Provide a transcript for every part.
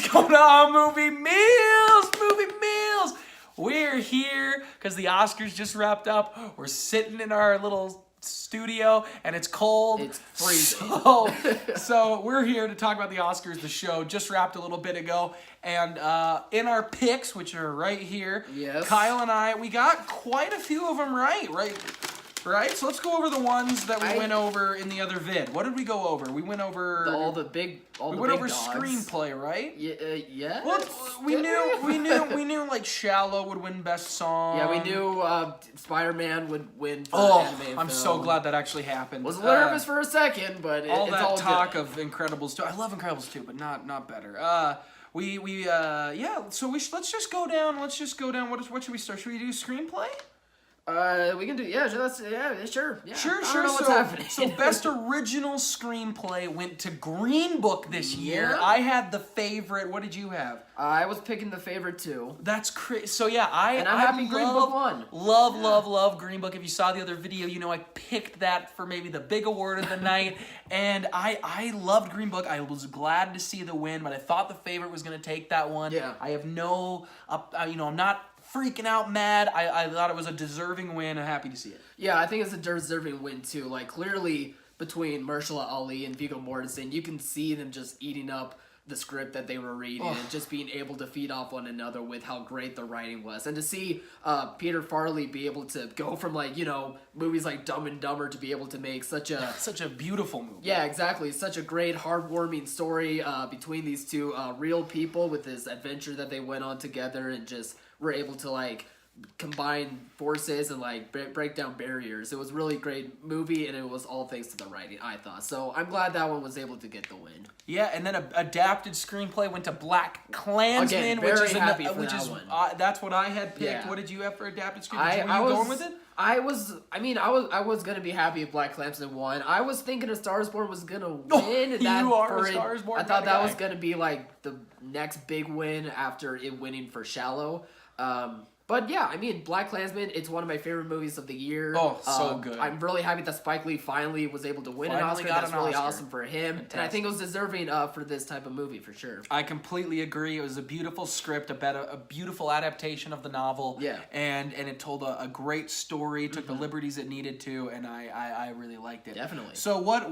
What's going on, movie meals? Movie meals. We're here because the Oscars just wrapped up. We're sitting in our little studio and it's cold. It's freezing. So we're here to talk about the Oscars. The show just wrapped a little bit ago. And in our picks, which are right here, yes, Kyle and I, we got quite a few of them right? Right? So let's go over the ones that we went over in the other vid. What did we go over? We went over we went over dogs. Screenplay, right? Yeah. Well, we knew like Shallow would win Best Song. Yeah, we knew Spider-Man would win for anime film. I'm so glad that actually happened. Was nervous for a second, but it's all talk good. of Incredibles 2. I love Incredibles 2, but not better. So let's just go down. What should we start? Should we do Screenplay? We can do sure. Yeah. Sure. I don't know what's happening. So Best Original Screenplay went to Green Book this year. Yeah. I had the favorite. What did you have? I was picking the favorite too. That's crazy. So yeah, I'm happy Green Book won. Love Green Book. If you saw the other video, you know I picked that for maybe the big award of the night, and I loved Green Book. I was glad to see the win, but I thought the favorite was going to take that one. Yeah. I have no, I'm not freaking out mad. I thought it was a deserving win. I'm happy to see it. Yeah, I think it's a deserving win too. Like clearly between Mahershala Ali and Viggo Mortensen, you can see them just eating up the script that they were reading and just being able to feed off one another with how great the writing was. And to see Peter Farrelly be able to go from movies like Dumb and Dumber to be able to make such a beautiful movie. Yeah, exactly. Such a great, heartwarming story between these two real people with this adventure that they went on together and just were able to combine forces and break down barriers. It was a really great movie, and it was all thanks to the writing, I thought. So I'm glad that one was able to get the win. Yeah, and then adapted screenplay went to Black Klansman, Again, very happy for that one. That's what I had picked. Yeah. What did you have for adapted screenplay? Were you going with it? I was gonna be happy if Black Klansman won. I was thinking A Star Is Born was gonna win. You are a Star Is Born. I thought that was gonna be the next big win after it winning for Shallow. But yeah, Black Klansman, it's one of my favorite movies of the year. Oh, so good. I'm really happy that Spike Lee finally was able to win an Oscar. That's really awesome for him. Fantastic. And I think it was deserving for this type of movie, for sure. I completely agree. It was a beautiful script, a beautiful adaptation of the novel. Yeah. And it told a great story, took the liberties it needed to, and I really liked it. Definitely. So what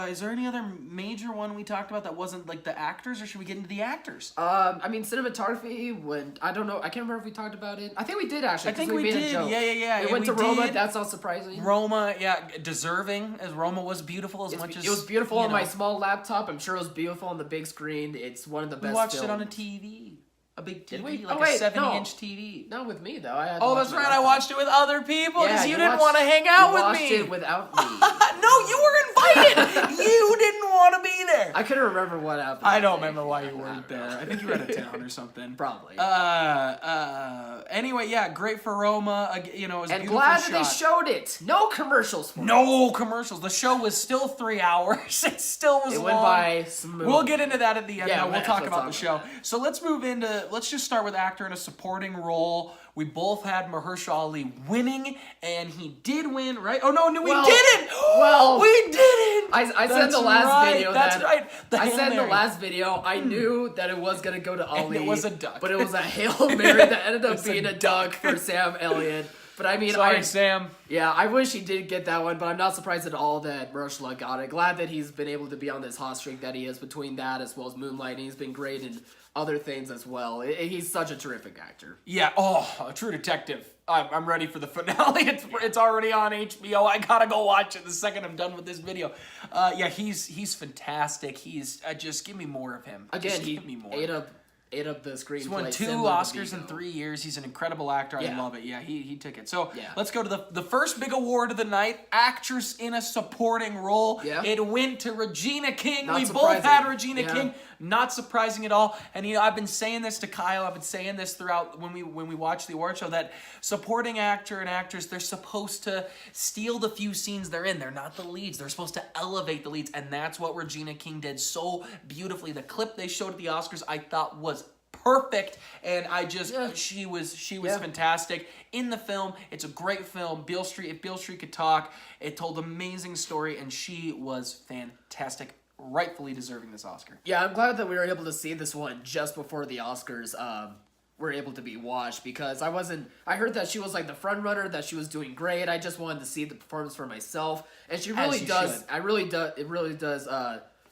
is there any other major one we talked about that wasn't the actors, or should we get into the actors? Cinematography, I don't know, I can't remember if we talked about it. I think we did, actually. I think we did. Yeah. It went to Roma. That's not surprising. Roma, yeah, deserving, as Roma was beautiful as much as... It was beautiful on my small laptop. I'm sure it was beautiful on the big screen. It's one of the best We watched films. it on a TV. A big TV, Did we? a 70-inch TV. Not with me, though. That's right. I watched it with other people because you didn't watched- want to hang out with me. You watched it without me. No, you were invited. You didn't want to be there. I couldn't remember what happened. I don't remember why you weren't there. I think you were out of town or something. Probably. Anyway, yeah, great for Roma. It was a and beautiful glad shot. that they showed it. No commercials for it. No commercials. The show was still 3 hours. It still was long. It went by smooth. We'll get into that at the end. Yeah, We'll talk about the show. That. So let's move into, let's just start with actor in a supporting role. We both had Mahershala Ali winning, and he did win, right? Oh, no, we didn't! Well, we didn't! I said in the last video That's right. I said in the last video, I knew that it was going to go to Ali. And it was a duck. But it was a Hail Mary that ended up being a duck for Sam Elliott. But Sorry, Sam. Yeah, I wish he did get that one, but I'm not surprised at all that Mahershala got it. Glad that he's been able to be on this hot streak that he is between that as well as Moonlight. He's been great in other things as well. He's such a terrific actor. Yeah, a True Detective. I'm ready for the finale. It's already on HBO. I gotta go watch it the second I'm done with this video. He's fantastic. Just give me more of him. Again, just give me more. Ate up the screenplay. He's won 2 Oscars in 3 years. He's an incredible actor. I love it. Yeah, he took it. So let's go to the first big award of the night, Actress in a Supporting Role. Yeah. It went to Regina King. Not we surprising. both had Regina King. Not surprising at all. And I've been saying this to Kyle. I've been saying this throughout when we watch the award show, that supporting actor and actress, they're supposed to steal the few scenes they're in. They're not the leads. They're supposed to elevate the leads, and that's what Regina King did so beautifully. The clip they showed at the Oscars, I thought was perfect, and she was fantastic in the film. It's a great film. If Beale Street Could Talk, it told an amazing story, and she was fantastic. rightfully deserving this Oscar. Yeah, I'm glad that we were able to see this one just before the Oscars were able to be watched, because I heard that she was like the front runner, that she was doing great. I just wanted to see the performance for myself, and she really you does. should. It really does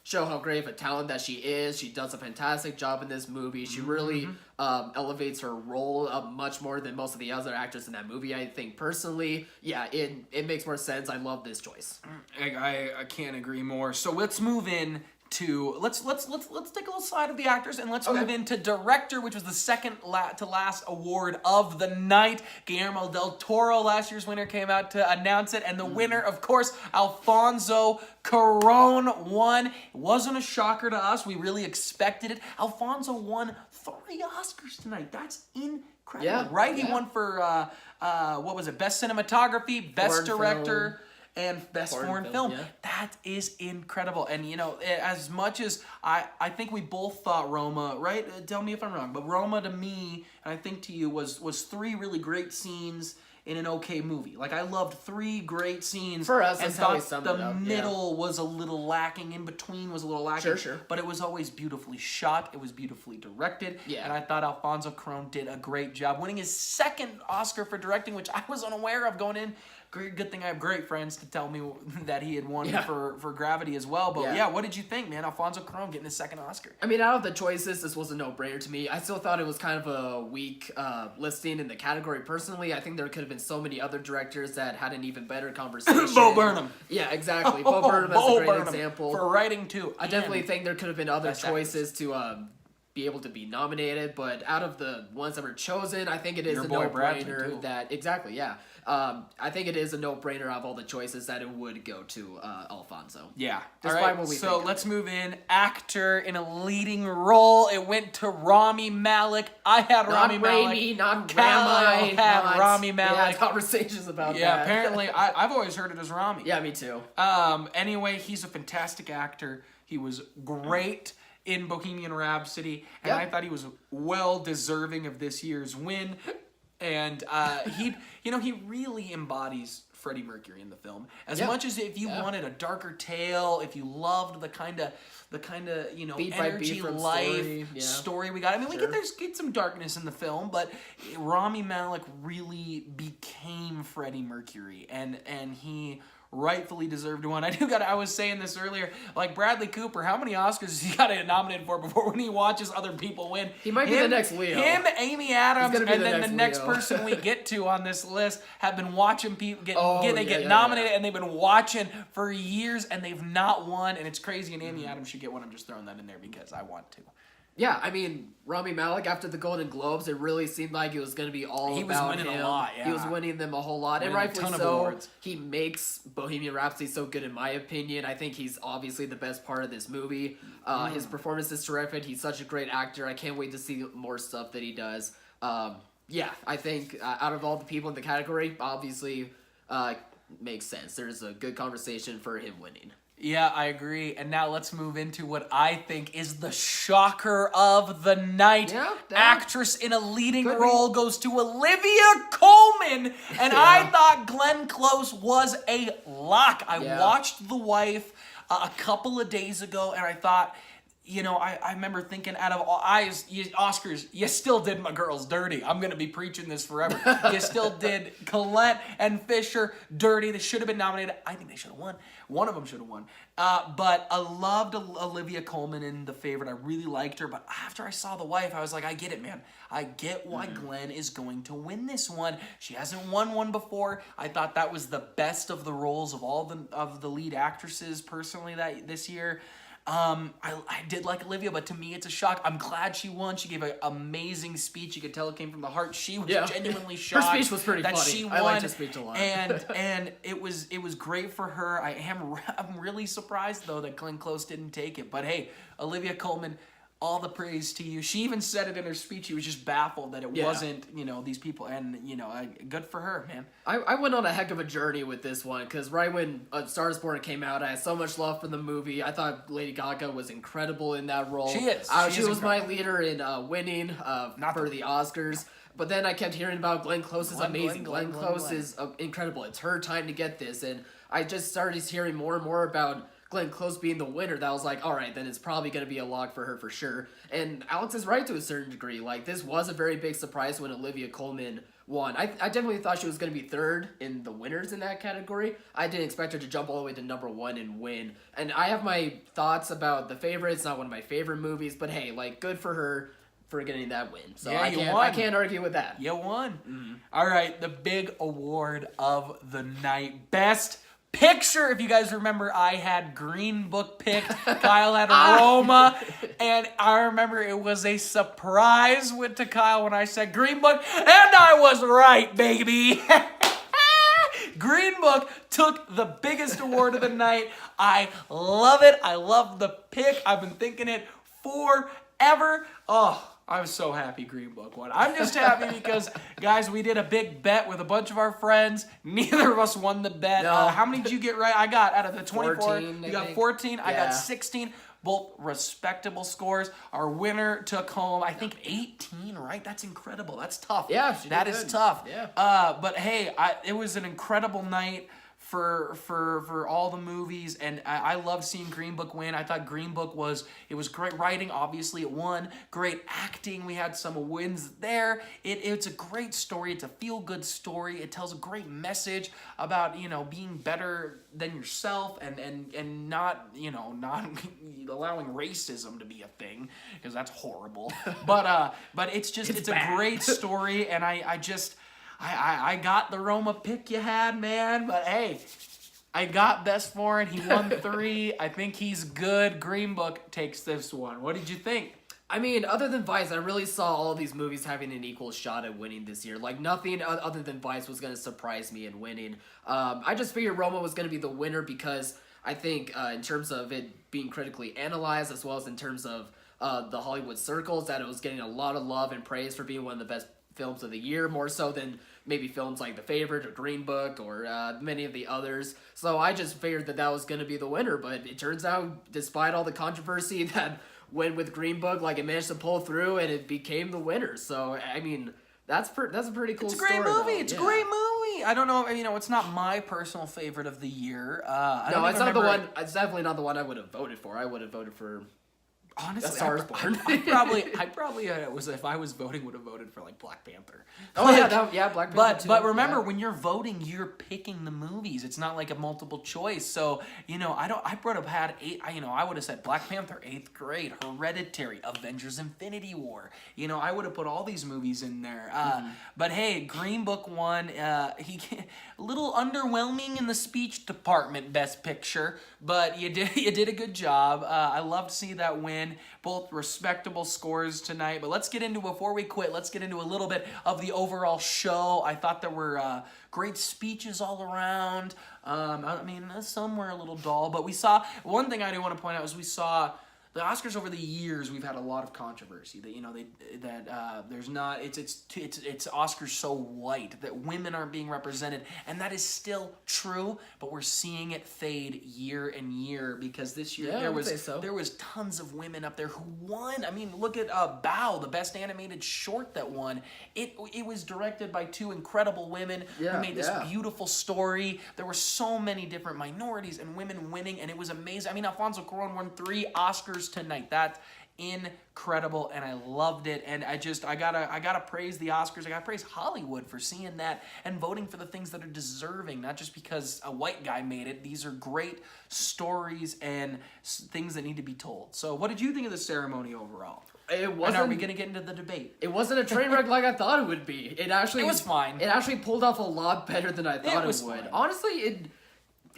show how great of a talent that she is. She does a fantastic job in this movie. She really elevates her role much more than most of the other actors in that movie. I think personally, yeah, it makes more sense. I love this choice. I can't agree more. So let's move in to let's take a little side of the actors, and let's move into director, which was the second to last award of the night. Guillermo del Toro, last year's winner, came out to announce it, and the winner, of course, Alfonso Cuarón, won. It wasn't a shocker to us. We really expected it. Alfonso won 3 Oscars tonight. That's incredible, Yeah, right? yeah. He won for what was it? Best cinematography, best Foreign director. film. And best foreign film, film. yeah. That is incredible. And, you know, as much as I think we both thought Roma, right? Tell me if I'm wrong, but Roma to me, and I think to you, was 3 really great scenes in an okay movie. Like, I loved 3 great scenes. For us, and that's how we thought summed the it up, yeah. middle was a little lacking, in between was a little lacking. Sure. But it was always beautifully shot. It was beautifully directed. Yeah. And I thought Alfonso Cuarón did a great job, winning his 2nd Oscar for directing, which I was unaware of going in. Good thing I have great friends to tell me that he had won for Gravity as well. But yeah, what did you think, man? Alfonso Cuarón getting his 2nd Oscar. I mean, out of the choices, this was a no-brainer to me. I still thought it was kind of a weak listing in the category. Personally, I think there could have been so many other directors that had an even better conversation. Bo Burnham. Yeah, exactly. Bo Burnham is a great Burnham example. for writing too. I definitely think there could have been other Best choices to be able to be nominated, but out of the ones that were chosen, I think it is Your a boy Bradley, no-brainer too. that exactly, yeah. I think it is a no-brainer of all the choices that it would go to Alfonso. Yeah. Despite All right, what we so think. let's move in. Actor in a leading role. It went to Rami Malek. I had Rami Not Malek. Raimi, not Kyle Rami, had not- Rami We had Malek. conversations about Yeah, that. apparently I've always heard it as Rami. Yeah, me too. Anyway, he's a fantastic actor. He was great in Bohemian Rhapsody, and Yeah. I thought he was well deserving of this year's win. And he really embodies Freddie Mercury in the film. As Yeah. much as if you Yeah. wanted a darker tale, if you loved the kind of Beat by energy beat from life story, story we got. I mean, we Sure. get some darkness in the film, but Rami Malek really became Freddie Mercury, and he rightfully deserved one. I was saying this earlier, like Bradley Cooper, how many Oscars has he got to get nominated for before when he watches other people win? He might be the next Leo. Him, Amy Adams, He's and gonna be then the the next next Leo. person we get to on this list have been watching people get Yeah, nominated, yeah. and they've been watching for years, and they've not won, and it's crazy, and Amy Adams should get one. I'm just throwing that in there because I want to. Yeah, I mean, Rami Malek, after the Golden Globes, it really seemed like it was going to be all He was about winning a him. lot, He was yeah. winning them a whole lot, and Winning a rightfully ton of so. awards. He makes Bohemian Rhapsody so good, in my opinion. I think he's obviously the best part of this movie. His performance is terrific. He's such a great actor. I can't wait to see more stuff that he does. Yeah, I think out of all the people in the category, obviously makes sense. There's a good conversation for him winning. Yeah, I agree. And now let's move into what I think is the shocker of the night. Yeah, that- Actress in a leading Could be. role goes to Olivia Colman. And I Yeah. thought Glenn Close was a lock. I Yeah. watched The Wife a couple of days ago, and I thought, I remember thinking, out of all Oscars, you still did my girls dirty. I'm going to be preaching this forever. You still did Colette and Fisher dirty. They should have been nominated. I think they should have won. One of them should have won. But I loved Olivia Colman in The Favorite. I really liked her. But after I saw The Wife, I was like, I get it, man. I get why Glenn is going to win this one. She hasn't won one before. I thought that was the best of the roles of all of the lead actresses personally this year. I did like Olivia, but to me it's a shock. I'm glad she won. She gave an amazing speech. You could tell it came from the heart. She was genuinely shocked. Her speech was pretty that funny. she won. I liked her speech a lot. And it was great for her. I'm really surprised though that Glenn Close didn't take it. But hey, Olivia Colman, all the praise to you. She even said it in her speech. She was just baffled that it wasn't, these people. And, good for her, man. I went on a heck of a journey with this one, because right when A Star is Born came out, I had so much love for the movie. I thought Lady Gaga was incredible in that role. She is. She was my leader in winning for the Oscars. But then I kept hearing about Glenn Close is amazing. Glenn Close is incredible. It's her time to get this. And I just started hearing more and more about Glenn Close being the winner, that was like, all right, then it's probably going to be a lock for her for sure. And Alex is right to a certain degree. Like, this was a very big surprise when Olivia Colman won. I definitely thought she was going to be third in the winners in that category. I didn't expect her to jump all the way to number one and win. And I have my thoughts about The Favorite. It's not one of my favorite movies, but hey, like, good for her for getting that win. So Yeah, I can't argue with that. You won. All right, the big award of the night. Best Picture. If you guys remember, I had Green Book picked. Kyle had Roma. And I remember it was a surprise went to Kyle when I said Green Book. And I was right, baby. Green Book took the biggest award of the night. I love it. I love the pick. I've been thinking it forever. Oh, I was so happy Green Book won. I'm just happy because, guys, we did a big bet with a bunch of our friends. Neither of us won the bet. No. How many did you get right? I got, out of the 24, 14, you got think. 14. I got Yeah. 16. Both respectable scores. Our winner took home, I think, 18, right? That's incredible. That's tough. Yeah, she did that is good. tough. Yeah. But hey, it was an incredible night for all the movies, and I love seeing Green Book win. I thought Green Book was great writing. Obviously, it won. Great acting. We had some wins there. It's a great story. It's a feel-good story. It tells a great message about being better than yourself and not allowing racism to be a thing, because that's horrible. But it's a bad. great story, and I got the Roma pick you had, man, but hey, I got Best Foreign. He won 3. I think he's good. Green Book takes this one. What did you think? I mean, other than Vice, I really saw all of these movies having an equal shot at winning this year. Like, nothing other than Vice was going to surprise me in winning. I just figured Roma was going to be the winner because I think in terms of it being critically analyzed, as well as in terms of the Hollywood circles, that it was getting a lot of love and praise for being one of the best films of the year, more so than maybe films like The Favorite or Green Book or many of the others. So I just figured that was going to be the winner, but it turns out, despite all the controversy that went with Green Book, like, it managed to pull through and it became the winner. So I mean, that's a pretty cool. It's a great story, movie. though. It's Yeah. a great movie. I don't know. It's not my personal favorite of the year. I don't No, it's even not the remember- one. It's definitely not the one I would have voted for. I would have voted for. Honestly, A Star is Born. I probably was, if I was voting, would have voted for like Black Panther. Oh yeah, Black Panther. But too. remember, Yeah. when you're voting, you're picking the movies. It's not like a multiple choice. So I would have had 8. I would have said Black Panther, 8th Grade, Hereditary, Avengers: Infinity War. I would have put all these movies in there. But hey, Green Book won. He a little underwhelming in the speech department, Best Picture, but you did a good job. I love to see that win. Both respectable scores tonight. But before we quit, let's get into a little bit of the overall show. I thought there were great speeches all around. Some were a little dull, but we saw, one thing I do want to point out is we saw the Oscars over the years. We've had a lot of controversy that there's not. It's Oscars so white that women aren't being represented, and that is still true. But we're seeing it fade year and year, because this year Yeah, I there would was say so. there was tons of women up there who won. Look at Bao, the best animated short that won. It was directed by 2 incredible women Yeah, who made this yeah. beautiful story. There were so many different minorities and women winning, and it was amazing. Alfonso Cuarón won 3 Oscars tonight. That's incredible, and I loved it. And I gotta praise the Oscars. I gotta praise Hollywood for seeing that and voting for the things that are deserving, not just because a white guy made it. These are great stories and things that need to be told. So what did you think of the ceremony overall? It And wasn't. are we gonna get into the debate? It wasn't a train wreck like I thought it would be. It was fine. It actually pulled off a lot better than I thought it was would. fine. Honestly,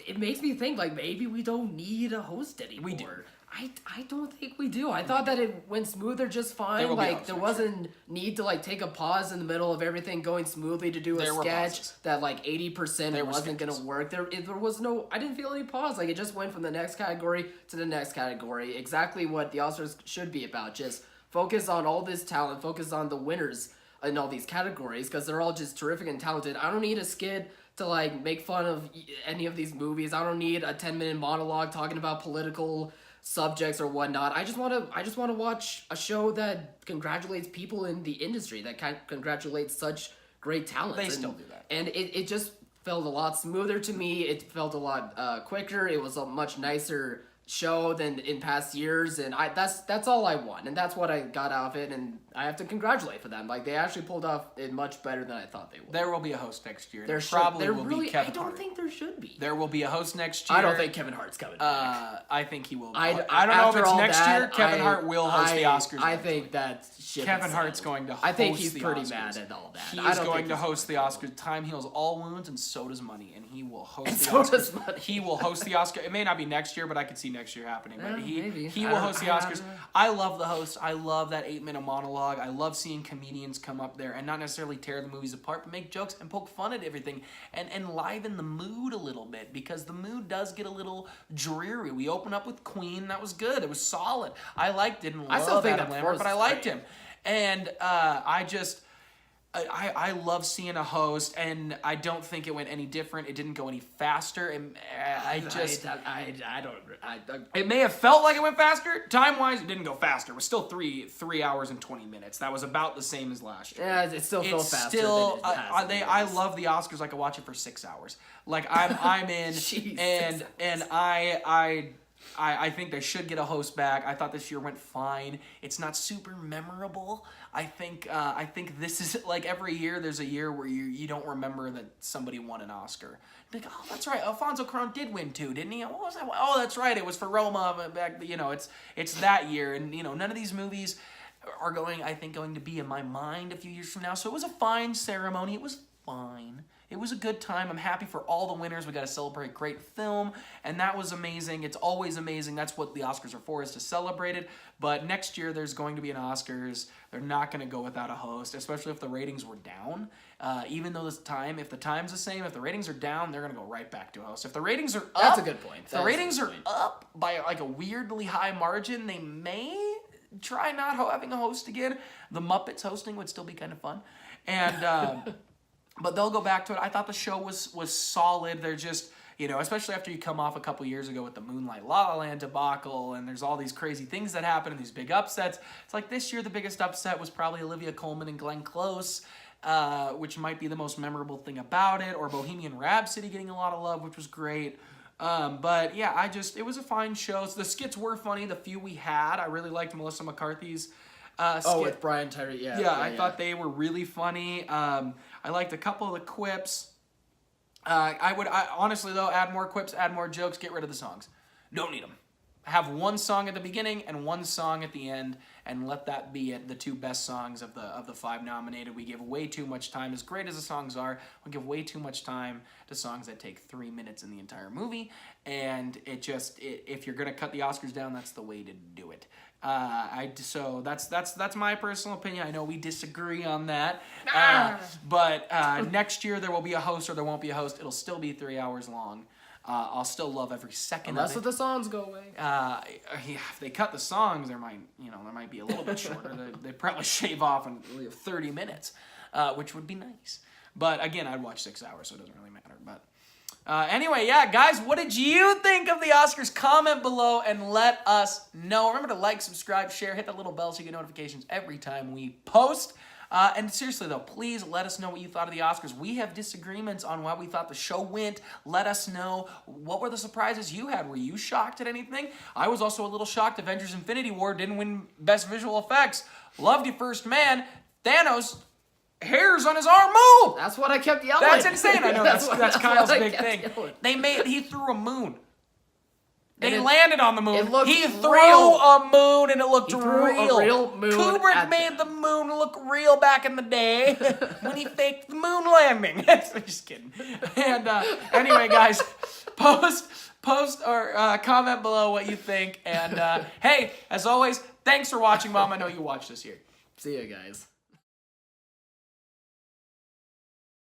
it makes me think, like, maybe we don't need a host anymore. We do. I don't think we do. I thought that it went smoother just There fine. will be Like, hosts there next wasn't need to, like, take a pause in the middle of everything going smoothly to do a There were sketch pauses. that, like, 80% There were wasn't going to sketches. work. There was no, I didn't feel any pause. Like, it just went from the next category to the next category. Exactly what the Oscars should be about. Just focus on all this talent, focus on the winners in all these categories, because they're all just terrific and talented. I don't need a skit to, like, make fun of any of these movies. I don't need a 10-minute monologue talking about political subjects or whatnot. I just want to watch a show that congratulates people in the industry, that congratulates such great talent. They still do that. And it just felt a lot smoother to me. It felt a lot quicker. It was a much nicer show than in past years, and that's all I want, and that's what I got out of it, and I have to congratulate for them. Like, they actually pulled off it much better than I thought they would. There will be a host next year. There probably there will really, be Kevin I don't Hart. think there should be. There will be a host next year. I don't think Kevin Hart's coming back. I think he will. I don't know if after it's all next that, year. Kevin Hart will host the Oscars. I next think week. that ship Kevin has Hart's sailed. going to host I think he's the pretty Oscars. mad at all that. He I is don't going think to he's host the going Oscars. Time heals all wounds, and so does money. And he will host And the so Oscars. does money. He will host the Oscar. It may not be next year, but I could see next year happening. But Yeah, maybe. he I will don't- host the I Oscars. don't know. I love the host. I love that 8-minute monologue. I love seeing comedians come up there and not necessarily tear the movies apart, but make jokes and poke fun at everything and liven the mood a little bit, because the mood does get a little dreary. We open up with Queen. That was good. It was solid. Didn't I still love think Adam that Lambert, Forrest but I is liked great. him. And I love seeing a host, and I don't think it went any different. It didn't go any faster. And I don't. it may have felt like it went faster. Time-wise, it didn't go faster. It was still 3 hours and 20 minutes. That was about the same as last year. Yeah, it still feels It's faster. still, than it has been. I love the Oscars. I could watch it for 6 hours. Like, I'm in, Jeez, and I think they should get a host back. I thought this year went fine. It's not super memorable. I think this is, like, every year there's a year where you don't remember that somebody won an Oscar. You're like, oh, that's right, Alfonso Cuarón did win too, didn't he? What was that? Oh, that's right, it was for Roma back. It's that year, and none of these movies are going to be in my mind a few years from now. So it was a fine ceremony. It was fine. It was a good time. I'm happy for all the winners. We got to celebrate great film, and that was amazing. It's always amazing. That's what the Oscars are for, is to celebrate it. But next year, there's going to be an Oscars. They're not going to go without a host, especially if the ratings were down. Even though if the time's the same, if the ratings are down, they're going to go right back to a host. If the ratings are up, That's a good point. If the That is a ratings good are point. up by like a weirdly high margin, they may try not having a host again. The Muppets hosting would still be kind of fun. And but they'll go back to it. I thought the show was solid. They're just, especially after you come off a couple years ago with the Moonlight La La Land debacle, and there's all these crazy things that happen and these big upsets. It's like this year the biggest upset was probably Olivia Colman and Glenn Close, which might be the most memorable thing about it, or Bohemian Rhapsody getting a lot of love, which was great. But yeah, it was a fine show. So the skits were funny. The few we had, I really liked Melissa McCarthy's skit. With Brian Tyree, yeah. Yeah, I thought they were really funny. I liked a couple of the quips. I honestly, though, add more quips, add more jokes, get rid of the songs. Don't need them. Have one song at the beginning and one song at the end, and let that be it. The two best songs of the 5 nominated. We give way too much time. As great as the songs are, we give way too much time to songs that take 3 minutes in the entire movie. And if you're gonna cut the Oscars down, that's the way to do it. So that's my personal opinion. I know we disagree on that. But next year there will be a host or there won't be a host. It'll still be 3 hours long. I'll still love every second Unless of if it. the songs go away. If they cut the songs, there might be a little bit shorter. They probably shave off and leave 30 minutes, which would be nice. But again, I'd watch 6 hours, so it doesn't really matter. But anyway, yeah, guys, what did you think of the Oscars? Comment below and let us know. Remember to like, subscribe, share, hit that little bell so you get notifications every time we post. And seriously, though, please let us know what you thought of the Oscars. We have disagreements on why we thought the show went. Let us know. What were the surprises you had? Were you shocked at anything? I was also a little shocked Avengers Infinity War didn't win Best Visual Effects. Loved You First Man. Thanos, hairs on his arm move! That's what I kept yelling. That's insane. I know that's Kyle's what I big kept thing. yelling. He threw a moon. They And landed on the moon. it looked He real. threw a moon and it looked He threw a real. real moon Kubrick at made the moon look real back in the day when he faked the moon landing. Just kidding. And anyway, guys, post or comment below what you think. And hey, as always, thanks for watching, Mom. I know you watched this here. See ya, guys.